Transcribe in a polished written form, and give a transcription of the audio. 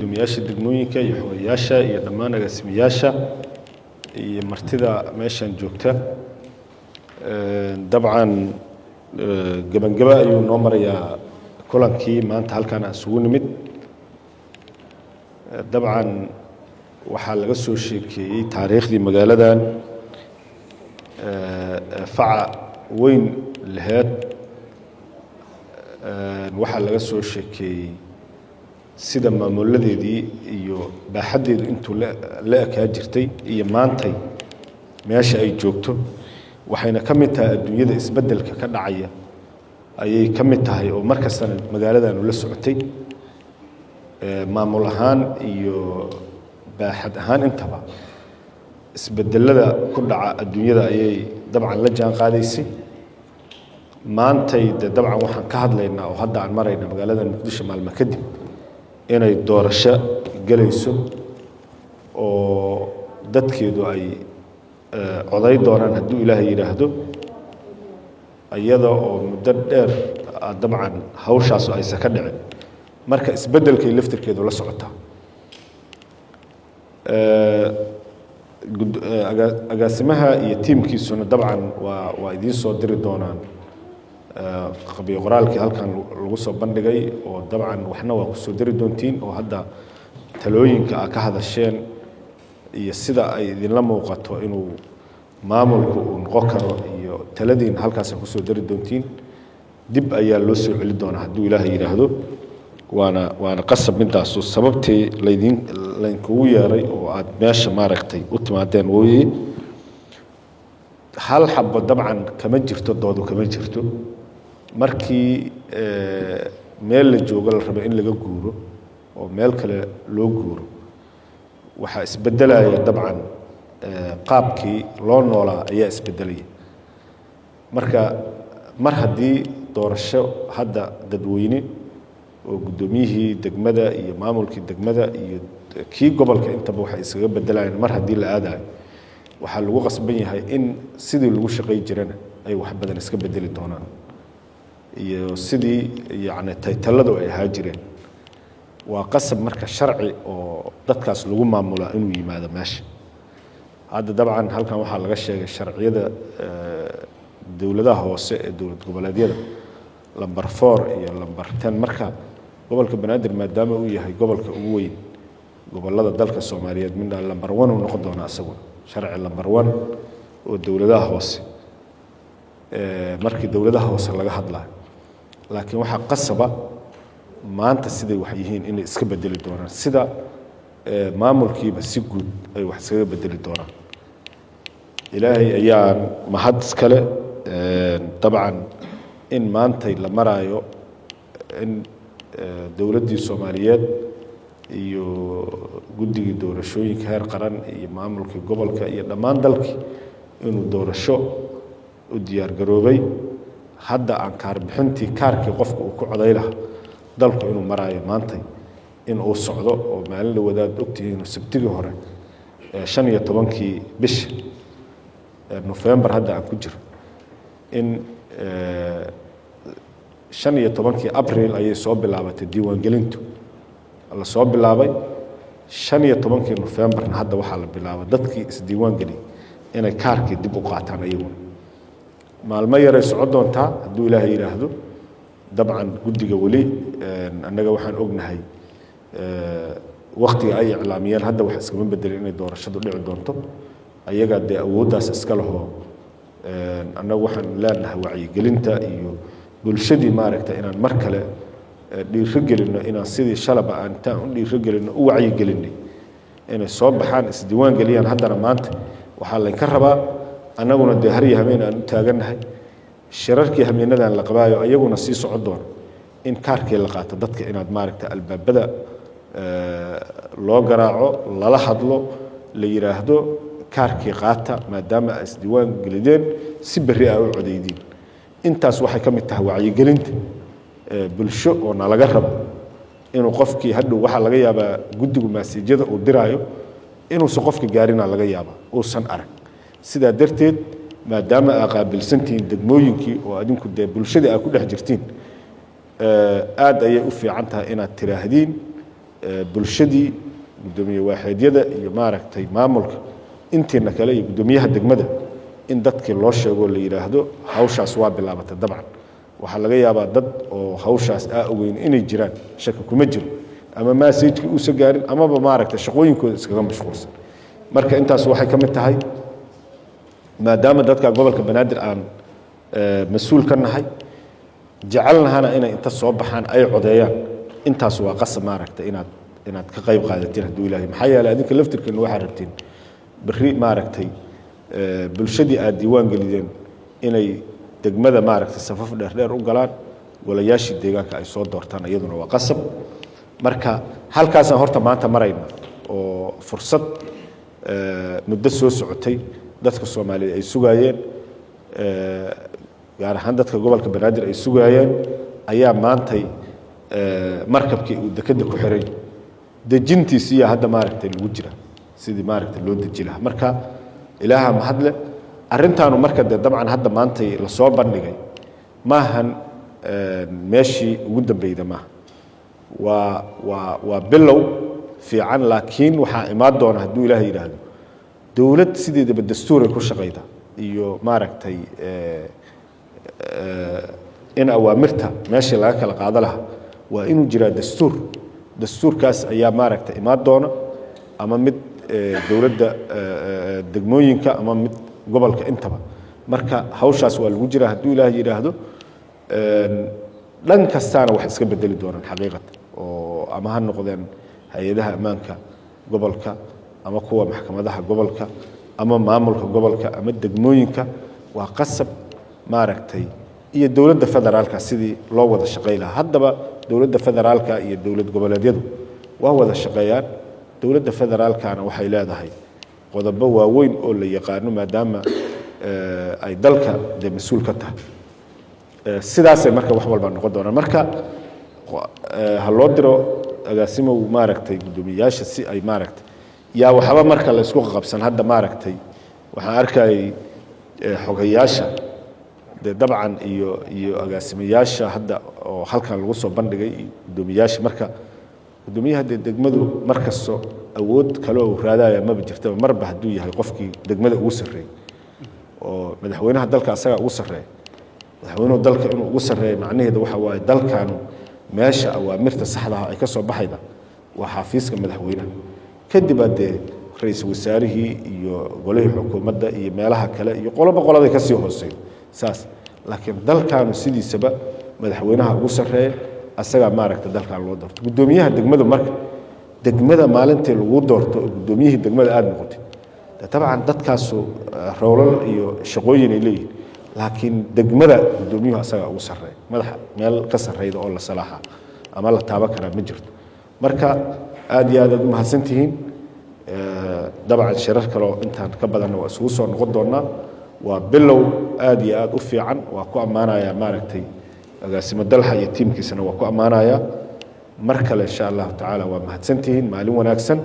gudoomiyaasha degmooyinka iyo xogayaasha iyo dhammaan agaasimayaasha iyo martida meeshan joogta dabcan gabagaba ayuu noo marayaa kulankii maanta halkaan aan isugu nimid dabcan waxaa laga soo sheekeeyey taariikhdii magaaladan faca weyn laheed waxaa laga soo sheekeeyey sida maamuladeedii iyo baaxaddeedu intuu la ekaa jirtay iyo maantay meesha ay joogto waxayna ka mid tahay adduunyada isbeddelka ka dhacaya ayay ka mid tahay oo mar kastana magaaladan ula socotay maamul ahaan iyo baaxad ahaan intaba isbeddelada ku dhaca adduunyada ayay dabcan la jaan qaadaysay maantay de dabcan waxaan ka hadlaynaa oo hadda aan marayna magaalada muqdisho maalmo kadib inay doorasho galayso oo dadkeedu ay coday doonaan hadduu ilaahay yidhaahdo iyada oo muddo dheer dabcan hawshaas aysan ka dhicin marka isbeddelkay laftirkeedu la socotaa agaasimaha iyo tiimkiisuna dabcan waa idiin soo diri doonaan qabiyo qoraalkii halkan lagu soo bandhigay oo dabcan waxna waa ku soo diri doontiin oo hadda talooyinka ka hadasheen iyo sida ay idinla muuqato inuu maamulku uu noqon karo iyo taladiin halkaas ku soo diri doontiin dib ayaa loo soo celi doonaa hadduu ilaahay yidhaahdo waana qasab midaasu sababtii laydinkugu yeeray oo aad meesha maaragtay u timaadeen weye hal xabo dabcan kama jirto doodu kama jirto markii meel la joogo la rabo in laga guuro oo meel kale loo guuro waxaa isbeddelaya dabcan qaabkii loo noolaa ayaa isbeddelaya marka mar haddii doorasho hadda dadweyne oo guddoomiyihii degmada iyo maamulkii degmada iyo kii gobolka intaba waxay isaga beddelayaan mar haddii la aadayo waxaa lagu qasban yahay in sidii lagu shaqay jirana ay wax badan iska beddeli doonaan iyo sidii yacni taytalladu ay ahaa jireen waa qasab marka sharci oo dadkaas lagu maamulaa inuu yimaado meesha hadda dabcan halkan waxaa laga sheegay sharciyada dowladaha hoose ee dowlad goboleedyada lambar 4 iyo lambar 10 marka gobolka banaadir maadaama uu yahay gobolka ugu weyn gobolada dalka Soomaaliyeed midna lambar 1 uu noqon doona asaguna sharci lambar 1 oo dowladaha hoose markii dowladaha hoose laga hadlayo laakiin waxa qasaba maanta siday wax yihiin inay iska bedeli doonaan sida maamulkiiba si guud ay wax iskaga bedeli doonaan ilaahay ayaa mahad iskale dabcan in maantay la maraayo in dowladdii Soomaaliyeed iyo guddigii doorashooyinka heer qaran iyo maamulkii gobolka iyo dhammaan dalkii inuu doorasho u diyaar garoobay hadda aan kaar bixintii kaarkii qofka uu ku coday lahaa dalku inuu maraayo maantay in uu socdo oo maalin la wadaad ogtihiin sabtigi hore 15kii bisha November hadda aan ku jiro in 15kii April ayay soo bilaabatay diiwaangelintu la soo bilaabay 15kii November hadda waxaa la bilaabay dadkii isdiiwaan geliyay inay kaarkii dib u qaataan ayagu maalmo yar ay socod doontaa hadduu ilaahay yiraahdo dabcan guddiga wali annaga waxaan ognahay waqtiga ay iclaamiyeen hadda wax iskama bedelin inay doorashadu dhici doonto ayaga de awooddaas iska laho annagu waxaan leenahay wacyigelinta iyo bulshadii maaragtay inaan mar kale dhiirigelino inaan sidii shalaba aan intaan u dhiirigelino u wacyigelinay inay soo baxaan isdiiwaan geliyaan haddana maanta waxaa laynka rabaa annaguna dee har iyo habeen aan u taagannahay shirarkii habeenadan la qabaayo ayaguna sii socon doona in kaarkii la qaato dadka inaad maaragtay albaabada loo garaaco lala hadlo la yiraahdo kaarkii qaata maadaama ay isdiiwaan gelideen si berri ah u codeydin intaas waxay ka mid tahay wacyigelinta bulsho oo nalaga rabo inuu qofkii hadhow waxaa laga yaabaa guddigu maasiijyada uu diraayo inuusan qofka gaarina laga yaaba uusan arag sidaa darteed maadaama aa qaabilsantihiin degmooyinkii oo adinku dee bulshada aa ku dhex jirtiin aad ayay u fiican tahay inaad tiraahdeen bulshadii gudoomiye waaxeedyada iyo maaragtay maamulka intiina kale iyo gudoomiyaha degmada in dadkii loo sheego la yiraahdo hawshaas waa bilaabatay dabcan waxa laga yaabaa dad oo hawshaas ogeyn inay jiraan shaki kuma jiro ama message-ki uu soo gaarin ama maaragtay shaqooyinkooda iskaga mashquulsan marka intaas waxay ka mid tahay maadaama dadka gobolka banaadir aan mas'uul ka nahay jecelnahana inay inta soo baxaan ay codeeyaan intaas waa qasab maaragtay inaad ka qayb qaadatiin hadduu ilaahay maxaa yeelay adinka laftirkiina waxaa rabtiin berri maaragtay bulshadii aad diiwaan gelideen inay degmada maaragtay safaf dheerdheer u galaan golayaashii deegaanka ay soo doortaan iyaduna waa qasab marka halkaasaan horta maanta marayna oo fursad muddo soo socotay dadka Soomaaliyeed ay sugaayeen gaar ahaan dadka gobolka banaadir ay sugaayeen ayaa maantay markabkii uu dekada ku xiray dejintiisii hadda maaragtay lagu jira sidii maaragtay loo deji lahaa marka ilaaha mahadle arintaanu marka dabcan hadda maantay la soo bandhigay maahan meeshii ugu dambeeyay ma waa bilow fiican laakiin waxa imaad doona hadduu ilaahay yiraahdo dawlad sideedaba dastuur ay ku shaqeyda iyo maaragtay in awaamirta meeshii laga kala qaado laha waa inuu jiraa dastuurkaas ayaa maaragtay imaad doona ama mid dawladda degmooyinka ama mid gobolka intaba marka hawshaas waa lagu jiraa hadduu ilaahay yiraahdo dhan kastaana wax iska bedeli doonaan xaqiiqatan oo ama ha noqdeen hay'adaha ammaanka gobolka ama kuwa maxkamadaha gobolka ama maamulka gobolka ama degmooyinka waa qasab maaragtay iyo dawladda federaalka sidii loo wada shaqeyn lahaa haddaba dawladda federaalka iyo dawlad goboleedyadu waa wada shaqeeyaan dawladda federaalkana waxay leedahay qodobo waaweyn oo la yaqaano maadaama ay dalka mas'uul ka tahay sidaas ay marka wax walba noqon doonaan marka ha loo diro agaasimo maaragtay gudoomiyaasha si ay maaragtay yaa waxba marka la isku qabsan hadda maaragtay waxaan arkay xogayaasha dabcan iyo agaasimayaasha hadda oo halkan lagu soo bandhigay gudoomiyaasha marka gudoomiyaha degmadu markasto awood kale oo raadaya ma jirto marba haduu yahay qofkii degmada ugu sareeyay oo madaxweynaha dalka asaga ugu sareeyay madaxweynuhu dalka inuu ugu sareeyay macnaheedu waxa waaye dalkan meesha awaamirta saxda ah ay ka soo baxayda waa xafiiska madaxweynaha kadib ra'iisul wasaarihii iyo golihii xukuumadda iyo meelaha kale iyo qolada ka sii hooseeyo saas laakiin dalkaanu sidiisaba madaxweynaha ugu sareeyay asaga maaragtay dalkan loo doorto gudoomiyaha degmada marka degmada maalintii lagu doorto gudoomiyihii degmada aad noqotay dabcan dadkaas roolal iyo shaqooyin ay leeyihiin laakiin degmada gudoomiyuhu asaga ugu sareeyay madaxa meel ka sareeyda oo la salaaxa ama la taaban kara ma jirto marka aad iyo aad u mahadsantihiin dabcan shirar kale oo intaan ka badan waa isugu soo noqon doonaa waa bilow aad iyo aad u fiican waa ku amaanaya maaragtay agaasimo dalxa iyo tiimkiisana waa ku amaanaya mar kale insha Allah taala waa mahadsantihiin maalin wanaagsan